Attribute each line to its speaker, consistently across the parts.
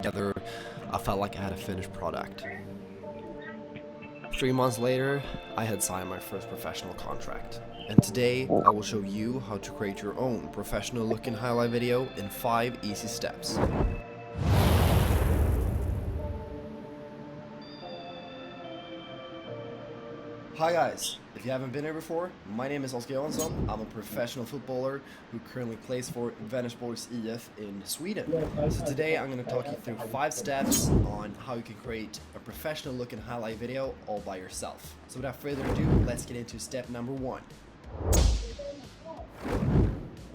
Speaker 1: together, I felt like I had a finished product. 3 months later, I had signed my first professional contract. And today, I will show you how to create your own professional looking highlight video in 5 easy steps. Hi guys, if you haven't been here before, my name is Oskar Jansson. I'm a professional footballer who currently plays for Vänersborgs IF in Sweden. So today I'm going to talk you through 5 steps on how you can create a professional looking highlight video all by yourself. So without further ado, let's get into step number 1.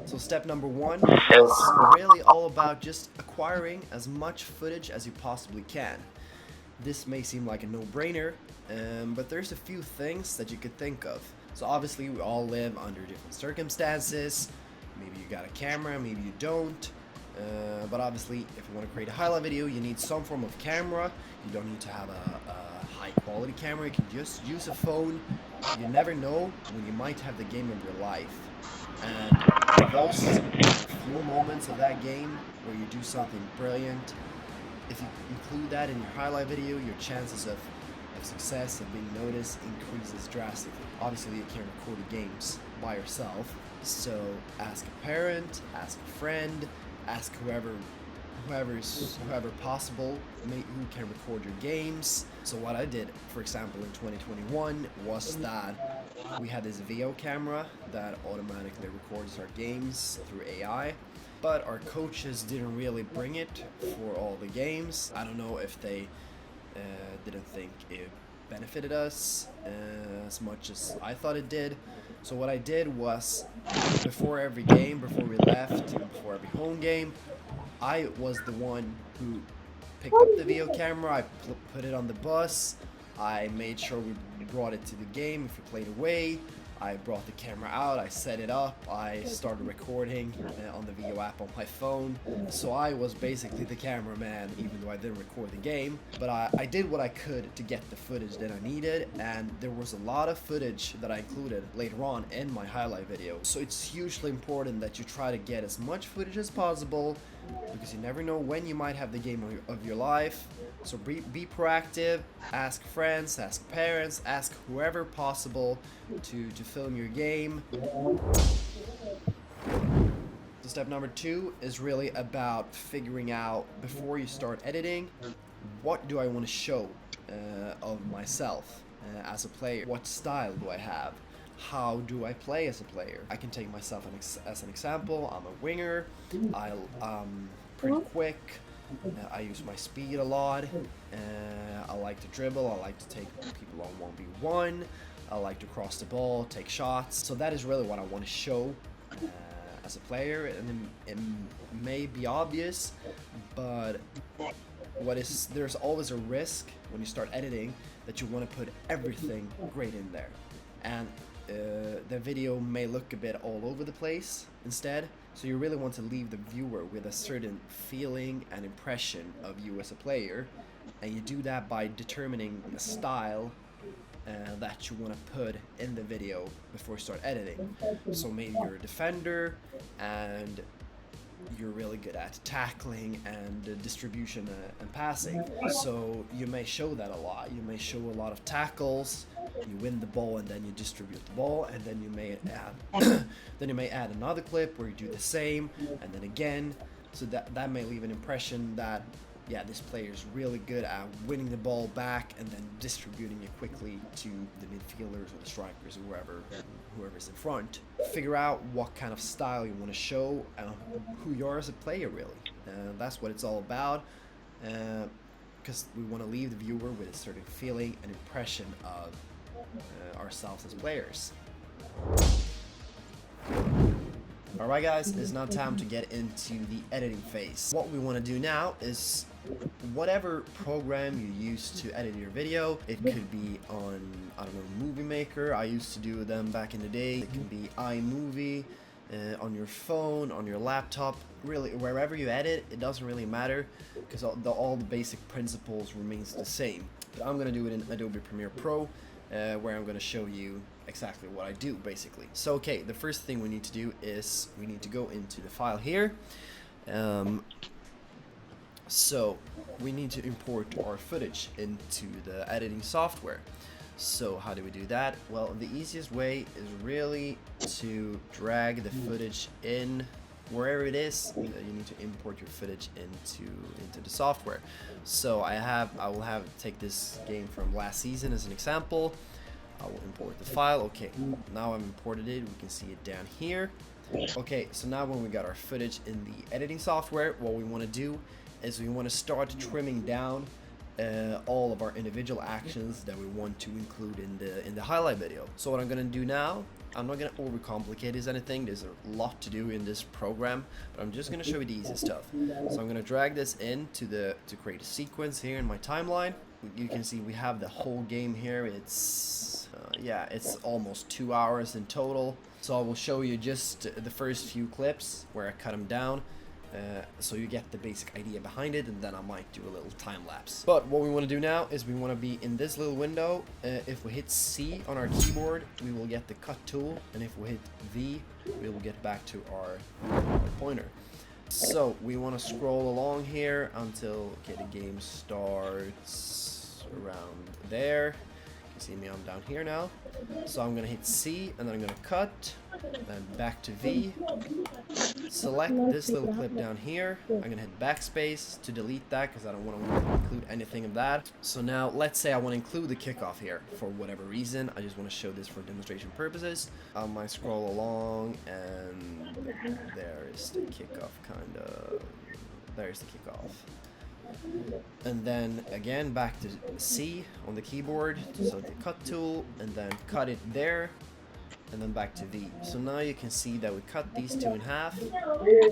Speaker 1: So step number 1 is really all about just acquiring as much footage as you possibly can. This may seem like a no-brainer, but there's a few things that you could think of. So obviously we all live under different circumstances. Maybe you got a camera, maybe you don't. But obviously if you want to create a highlight video, you need some form of camera. You don't need to have a high quality camera, you can just use a phone. You never know when you might have the game of your life. And those few moments of that game where you do something brilliant, if you include that in your highlight video, your chances of success and being noticed increases drastically. Obviously you can't record the games by yourself, so ask a parent, ask a friend, ask whoever possible who can record your games. So what I did, for example, in 2021 was that we had this VO camera that automatically records our games through AI. But our coaches didn't really bring it for all the games. I don't know if they didn't think it benefited us as much as I thought it did. So what I did was, before every game, before we left, before every home game, I was the one who picked up the video camera, I put it on the bus, I made sure we brought it to the game if we played away. I brought the camera out, I set it up, I started recording on the video app on my phone. So I was basically the cameraman, even though I didn't record the game. But I did what I could to get the footage that I needed, and there was a lot of footage that I included later on in my highlight video. So it's hugely important that you try to get as much footage as possible, because you never know when you might have the game of your life. So be proactive, ask friends, ask parents, ask whoever possible to film your game. So step number 2 is really about figuring out, before you start editing, what do I want to show of myself as a player? What style do I have? How do I play as a player? I can take myself as an example. I'm a winger. I'm pretty quick. I use my speed a lot. I like to dribble. I like to take people on 1v1. I like to cross the ball, take shots. So that is really what I want to show as a player. And it may be obvious, but there's always a risk when you start editing that you want to put everything great in there. And the video may look a bit all over the place instead, so you really want to leave the viewer with a certain feeling and impression of you as a player, and you do that by determining a style that you want to put in the video before you start editing. So maybe you're a defender and you're really good at tackling and distribution and passing, so you may show that a lot. You may show a lot of tackles, you win the ball and then you distribute the ball, and then you may add another clip where you do the same, and then again. So that may leave an impression that, yeah, this player is really good at winning the ball back and then distributing it quickly to the midfielders or the strikers or whoever's in front. Figure out what kind of style you want to show and who you are as a player, really. That's what it's all about, because we want to leave the viewer with a certain feeling and impression of ourselves as players. Alright guys, it's now time to get into the editing phase. What we want to do now is, whatever program you use to edit your video, it could be on, I don't know, Movie Maker. I used to do them back in the day. It can be iMovie, on your phone, on your laptop, really wherever you edit, it doesn't really matter, because all the basic principles remains the same. But I'm gonna do it in Adobe Premiere Pro, where I'm gonna show you exactly what I do, basically. So okay, the first thing we need to do is we need to go into the file here. So we need to import our footage into the editing software. So how do we do that? Well, the easiest way is really to drag the footage in wherever it is. You need to import your footage into the software. So I will have take this game from last season as an example. I will import the file. Okay, now I've imported it. We can see it down here. Okay, so now when we got our footage in the editing software, what we want to do is we want to start trimming down all of our individual actions that we want to include in the highlight video. So what I'm gonna do now, I'm not gonna overcomplicate this anything. There's a lot to do in this program, but I'm just gonna show you the easy stuff. So I'm gonna drag this in to create a sequence here in my timeline. You can see we have the whole game here. It's yeah, it's almost 2 hours in total. So I will show you just the first few clips where I cut them down. So you get the basic idea behind it, and then I might do a little time lapse. But what we want to do now is we want to be in this little window. If we hit C on our keyboard, we will get the cut tool, and if we hit V, we will get back to our pointer. So we want to scroll along here until the game starts around there. See me, I'm down here now. So I'm gonna hit C, and then I'm gonna cut, then back to V, select this little clip down here. I'm gonna hit backspace to delete that because I don't want to include anything of that. So now let's say I want to include the kickoff here for whatever reason. I just want to show this for demonstration purposes. I might scroll along, and there is the kickoff, there's the kickoff. And then again back to C on the keyboard, so the cut tool, and then cut it there, and then back to V. So now you can see that we cut these two in half.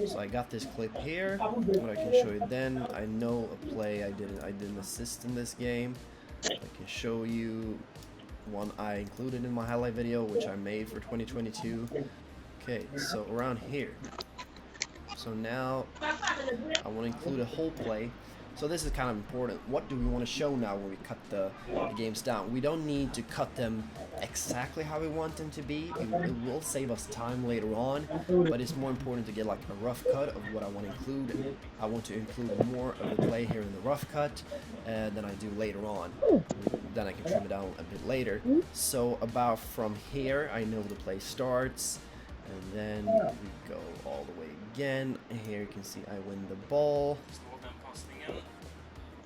Speaker 1: So I got this clip here. What I can show you then, I know a play I didn't assist in this game. I can show you one I included in my highlight video, which I made for 2022. Okay, so around here. So now I want to include a whole play. So this is kind of important. What do we want to show now when we cut the games down? We don't need to cut them exactly how we want them to be. It will save us time later on, but it's more important to get like a rough cut of what I want to include. I want to include more of the play here in the rough cut than I do later on. Then I can trim it down a bit later. So about from here, I know the play starts, and then we go all the way again. And here you can see I win the ball.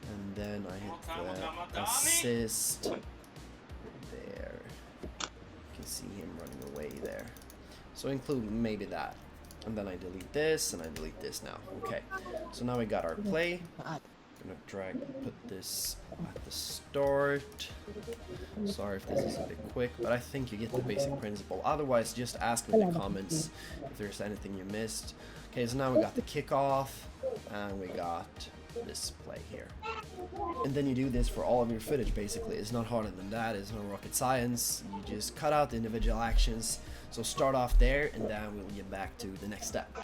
Speaker 1: And then I hit the assist there. You can see him running away there. So include maybe that. And then I delete this, and I delete this now. Okay, so now we got our play. I'm gonna put this at the start. Sorry if this is a bit quick, but I think you get the basic principle. Otherwise, just ask me in the comments if there's anything you missed. Okay, so now we got the kickoff, and we got this play here. And then you do this for all of your footage basically. It's not harder than that, it's no rocket science. You just cut out the individual actions. So start off there, and then we'll get back to the next step.